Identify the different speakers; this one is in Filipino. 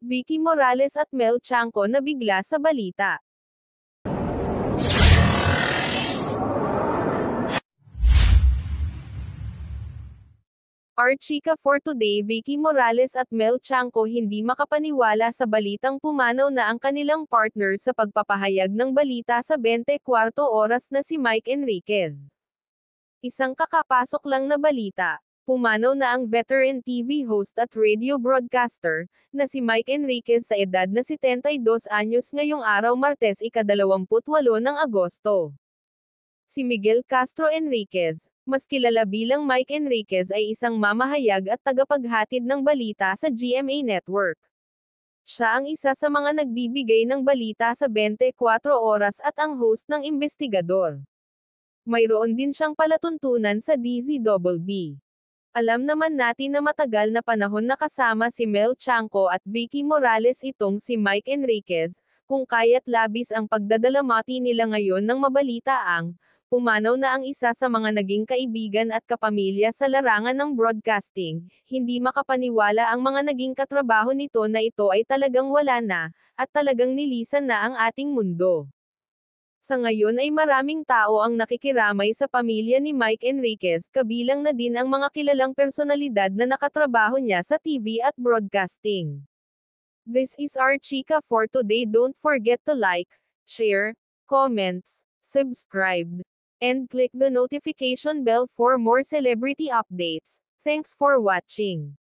Speaker 1: Vicky Morales at Mel Tiangco nabigla sa balita. Our chika for today, Vicky Morales at Mel Tiangco hindi makapaniwala sa balitang pumanaw na ang kanilang partner sa pagpapahayag ng balita sa 24 oras na si Mike Enriquez. Isang kakapasok lang na balita. Pumanaw na ang veteran TV host at radio broadcaster, na si Mike Enriquez sa edad na 72 anyos ngayong araw Martes ika-28 ng Agosto. Si Miguel Castro Enriquez, mas kilala bilang Mike Enriquez ay isang mamahayag at tagapaghatid ng balita sa GMA Network. Siya ang isa sa mga nagbibigay ng balita sa 24 oras at ang host ng Investigador. Mayroon din siyang palatuntunan sa DZBB. Alam naman natin na matagal na panahon nakasama si Mel Tiangco at Vicky Morales itong si Mike Enriquez, kung kaya't labis ang pagdadalamati nila ngayon ng mabalitaang, pumanaw na ang isa sa mga naging kaibigan at kapamilya sa larangan ng broadcasting, hindi makapaniwala ang mga naging katrabaho nito na ito ay talagang wala na, at talagang nilisan na ang ating mundo. Sa ngayon ay maraming tao ang nakikiramay sa pamilya ni Mike Enriquez, kabilang na din ang mga kilalang personalidad na nakatrabaho niya sa TV at broadcasting. This is our chika for today. Don't forget to like, share, comments, subscribe, and click the notification bell for more celebrity updates. Thanks for watching.